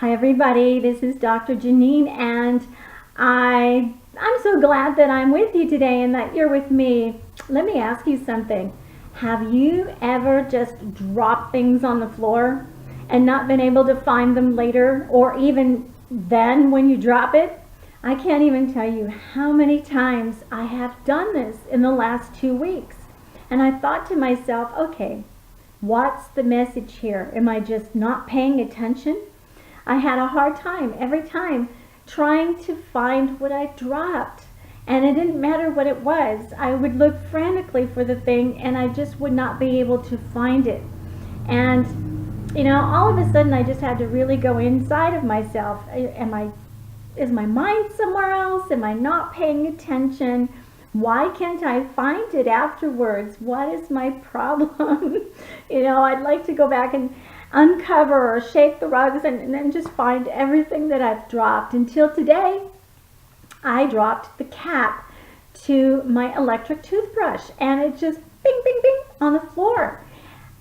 Hi everybody, this is Dr. Jenine, and I'm so glad that I'm with you today and that you're with me. Let me ask you something. Have you ever just dropped things on the floor and not been able to find them later, or even then when you drop it? I can't even tell you how many times I have done this in the last 2 weeks. And I thought to myself, okay, what's the message here? Am I just not paying attention? I had a hard time every time trying to find what I dropped. And it didn't matter what it was. I would look frantically for the thing and I just would not be able to find it. And, all of a sudden I just had to really go inside of myself. Is my mind somewhere else? Am I not paying attention? Why can't I find it afterwards? What is my problem? I'd like to go back and uncover or shake the rugs and then just find everything that I've dropped. Until today, I dropped the cap to my electric toothbrush and it just bing, bing, bing on the floor.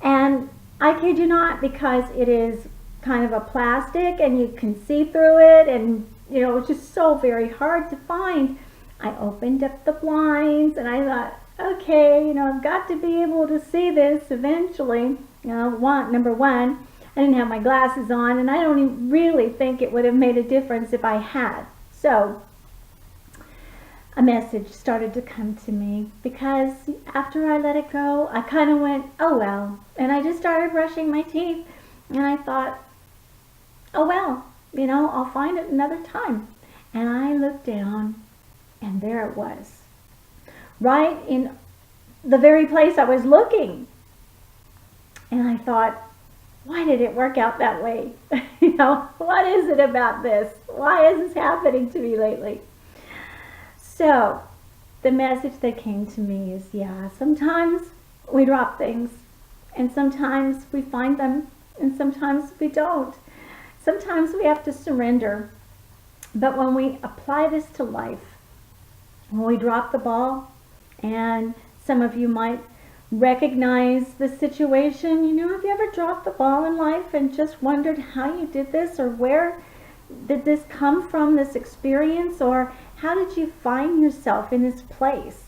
And I kid you not, because it is kind of a plastic and you can see through it, and it's just so very hard to find. I opened up the blinds and I thought, okay, I've got to be able to see this eventually. Number one, I didn't have my glasses on, and I don't even really think it would have made a difference if I had. So a message started to come to me, because after I let it go, I kind of went, oh well, and I just started brushing my teeth, and I thought, oh well, I'll find it another time. And I looked down, and there it was, right in the very place I was looking. And I thought, why did it work out that way? What is it about this? Why is this happening to me lately? So the message that came to me is, sometimes we drop things, and sometimes we find them, and sometimes we don't. Sometimes we have to surrender. But when we apply this to life, when we drop the ball, and some of you might recognize the situation, have you ever dropped the ball in life and just wondered how you did this, or where did this come from, this experience, or how did you find yourself in this place?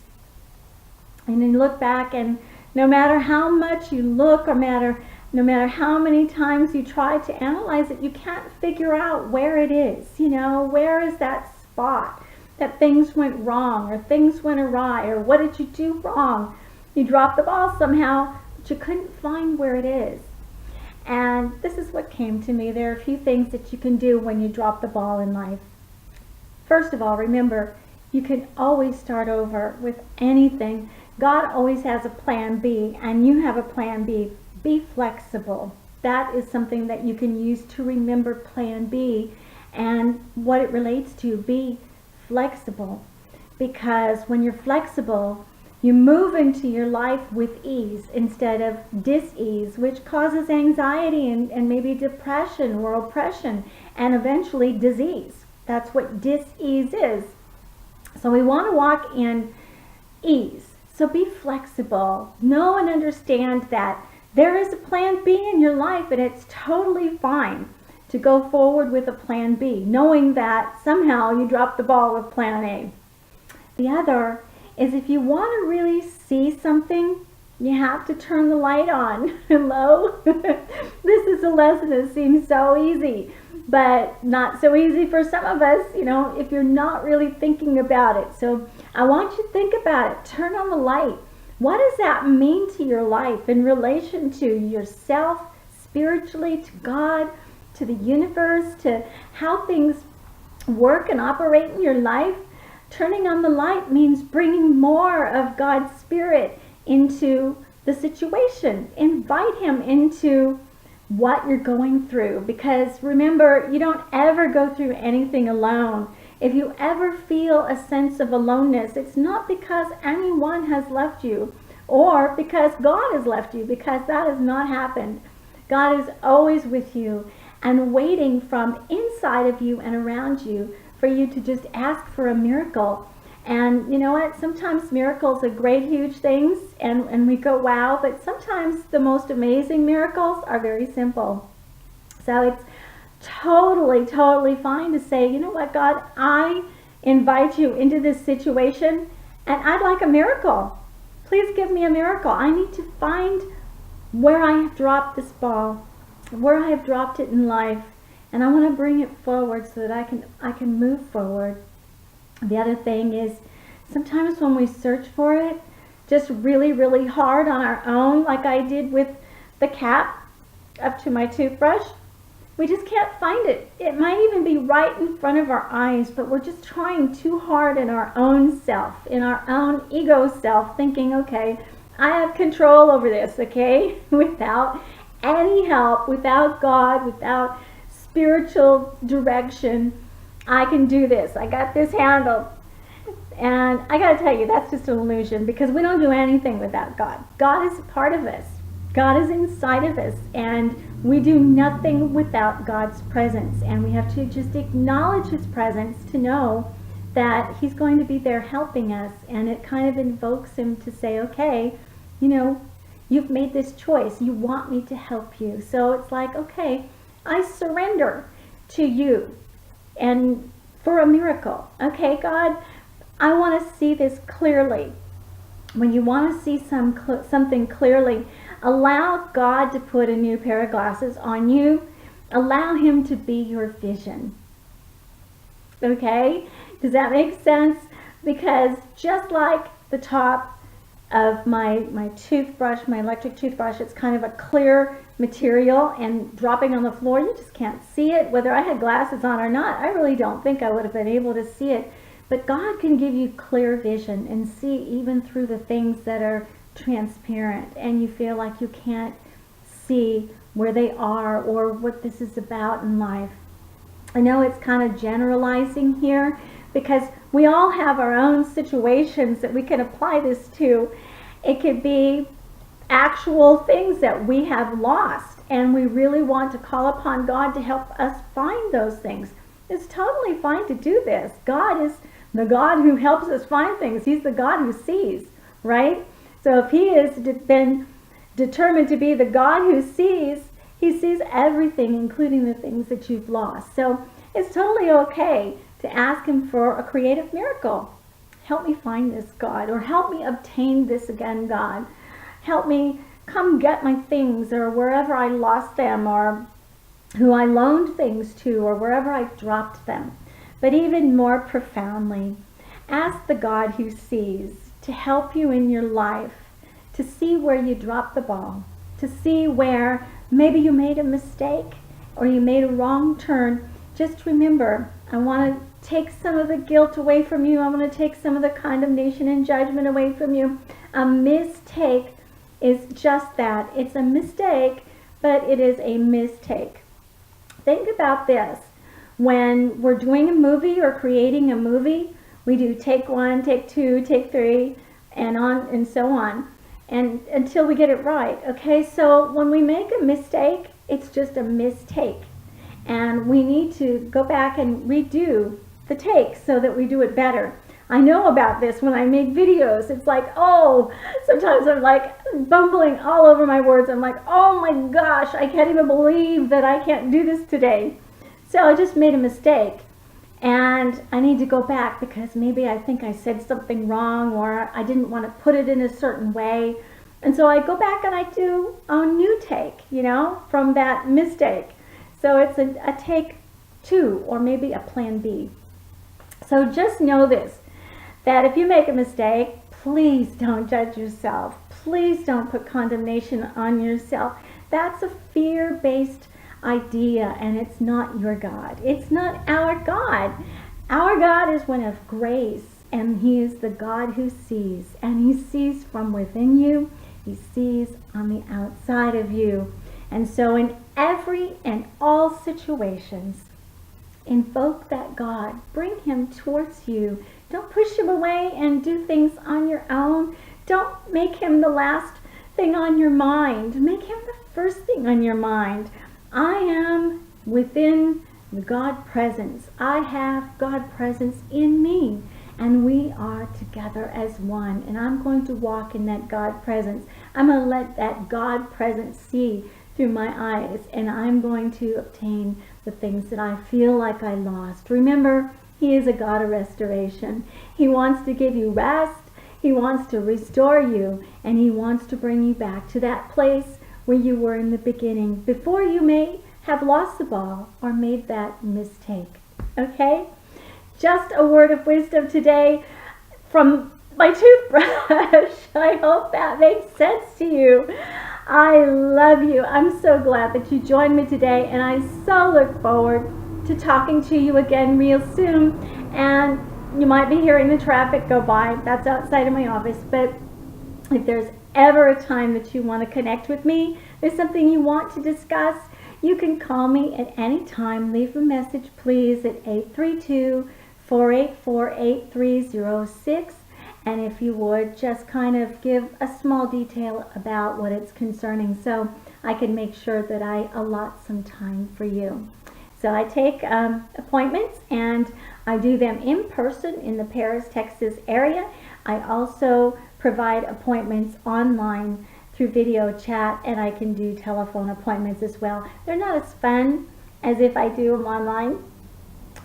And then you look back, and no matter how much you look, or no matter how many times you try to analyze it, you can't figure out where it is. Where is that spot that things went wrong, or things went awry, or what did you do wrong? You dropped the ball somehow, but you couldn't find where it is. And this is what came to me. There are a few things that you can do when you drop the ball in life. First of all, remember, you can always start over with anything. God always has a plan B, and you have a plan B. Be flexible. That is something that you can use to remember plan B and what it relates to. Be flexible, because when you're flexible, you move into your life with ease instead of dis-ease, which causes anxiety and maybe depression or oppression, and eventually disease. That's what dis-ease is. So we want to walk in ease. So be flexible. Know and understand that there is a plan B in your life, and it's totally fine to go forward with a plan B, knowing that somehow you dropped the ball with plan A. The other is, if you want to really see something, you have to turn the light on. Hello? This is a lesson that seems so easy, but not so easy for some of us, if you're not really thinking about it. So I want you to think about it. Turn on the light. What does that mean to your life in relation to yourself, spiritually, to God, to the universe, to how things work and operate in your life? Turning on the light means bringing more of God's Spirit into the situation. Invite Him into what you're going through, because remember, you don't ever go through anything alone. If you ever feel a sense of aloneness, it's not because anyone has left you or because God has left you, because that has not happened. God is always with you and waiting from inside of you and around you for you to just ask for a miracle. And you know what? Sometimes miracles are great, huge things, and we go, wow, but sometimes the most amazing miracles are very simple. So it's totally, totally fine to say, you know what, God, I invite you into this situation and I'd like a miracle. Please give me a miracle. I need to find where I have dropped this ball, where I have dropped it in life, and I want to bring it forward so that I can move forward. The other thing is, sometimes when we search for it just really, really hard on our own, like I did with the cap up to my toothbrush, we just can't find it. It might even be right in front of our eyes, but we're just trying too hard in our own self, in our own ego self, thinking, okay, I have control over this, okay? Without any help, without God, without spiritual direction, I can do this. I got this handled. And I got to tell you, that's just an illusion, because we don't do anything without God. God is a part of us. God is inside of us, and we do nothing without God's presence. And we have to just acknowledge His presence to know that He's going to be there helping us. And it kind of invokes Him to say, okay, you know, you've made this choice. You want me to help you. So it's like, okay, I surrender to you and for a miracle. Okay, God, I want to see this clearly. When you want to see something clearly, allow God to put a new pair of glasses on you. Allow Him to be your vision. Okay? Does that make sense? Because just like the top of my toothbrush, my electric toothbrush, it's kind of a clear material, and dropping on the floor, you just can't see it. Whether I had glasses on or not, I really don't think I would have been able to see it. But God can give you clear vision and see even through the things that are transparent and you feel like you can't see where they are or what this is about in life. I know it's kind of generalizing here because we all have our own situations that we can apply this to. It could be actual things that we have lost and we really want to call upon God to help us find those things. It's totally fine to do this. God is the God who helps us find things. He's the God who sees, right? So if He has been determined to be the God who sees, He sees everything, including the things that you've lost. So it's totally okay to ask Him for a creative miracle. Help me find this, God, or help me obtain this again, God. Help me come get my things, or wherever I lost them, or who I loaned things to, or wherever I dropped them. But even more profoundly, ask the God who sees to help you in your life, to see where you dropped the ball, to see where maybe you made a mistake or you made a wrong turn. Just remember, I want to take some of the guilt away from you. I want to take some of the condemnation and judgment away from you. A mistake is just that. It's a mistake, but it is a mistake. Think about this. When we're doing a movie or creating a movie, we do take 1, take 2, take 3, and on and so on, and until we get it right. Okay, so when we make a mistake, it's just a mistake, and we need to go back and redo the take so that we do it better. I know about this when I make videos. It's like, oh, sometimes I'm like bumbling all over my words. I'm like, oh my gosh, I can't even believe that I can't do this today. So I just made a mistake, and I need to go back because maybe I think I said something wrong, or I didn't want to put it in a certain way. And so I go back and I do a new take, you know, from that mistake. So it's a take 2, or maybe a plan B. So just know this, that if you make a mistake, please don't judge yourself. Please don't put condemnation on yourself. That's a fear-based idea, and it's not your God. It's not our God. Our God is one of grace, and He is the God who sees, and He sees from within you. He sees on the outside of you. And so in every and all situations, invoke that God. Bring Him towards you. Don't push Him away and do things on your own. Don't make Him the last thing on your mind. Make Him the first thing on your mind. I am within the God presence. I have God presence in me, and we are together as one, and I'm going to walk in that God presence. I'm going to let that God presence see through my eyes, and I'm going to obtain the things that I feel like I lost. Remember, He is a God of restoration. He wants to give you rest. He wants to restore you, and He wants to bring you back to that place where you were in the beginning, before you may have lost the ball or made that mistake. Okay? Just a word of wisdom today from my toothbrush. I hope that makes sense to you. I love you. I'm so glad that you joined me today, and I so look forward to talking to you again real soon. And you might be hearing the traffic go by. That's outside of my office. But if there's ever a time that you want to connect with me, there's something you want to discuss, you can call me at any time. Leave a message, please, at 832-484-8306. And if you would, just kind of give a small detail about what it's concerning, so I can make sure that I allot some time for you. So I take appointments, and I do them in person in the Paris, Texas area. I also provide appointments online through video chat, and I can do telephone appointments as well. They're not as fun as if I do them online,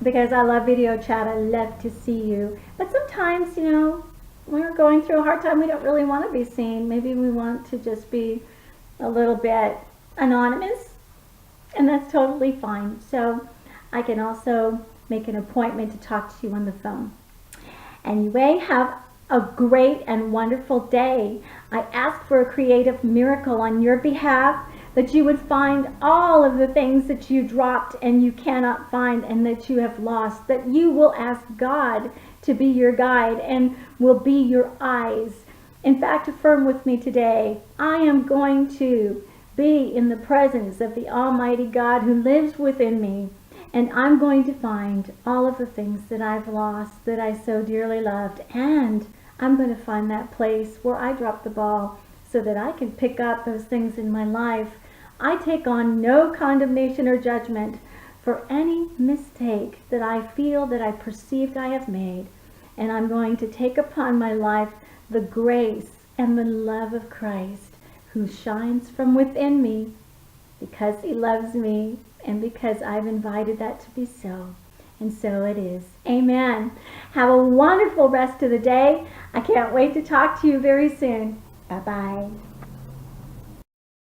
because I love video chat. I love to see you. But sometimes, you know, when we're going through a hard time, we don't really want to be seen. Maybe we want to just be a little bit anonymous, and that's totally fine. So I can also make an appointment to talk to you on the phone. Anyway, have a great and wonderful day. I ask for a creative miracle on your behalf, that you would find all of the things that you dropped and you cannot find and that you have lost, that you will ask God to be your guide and will be your eyes. In fact, affirm with me today, I am going to be in the presence of the Almighty God who lives within me, and I'm going to find all of the things that I've lost that I so dearly loved, and I'm going to find that place where I dropped the ball so that I can pick up those things in my life. I take on no condemnation or judgment for any mistake that I feel that I perceived I have made, and I'm going to take upon my life the grace and the love of Christ, who shines from within me because He loves me and because I've invited that to be so. And so it is. Amen. Have a wonderful rest of the day. I can't wait to talk to you very soon. Bye-bye.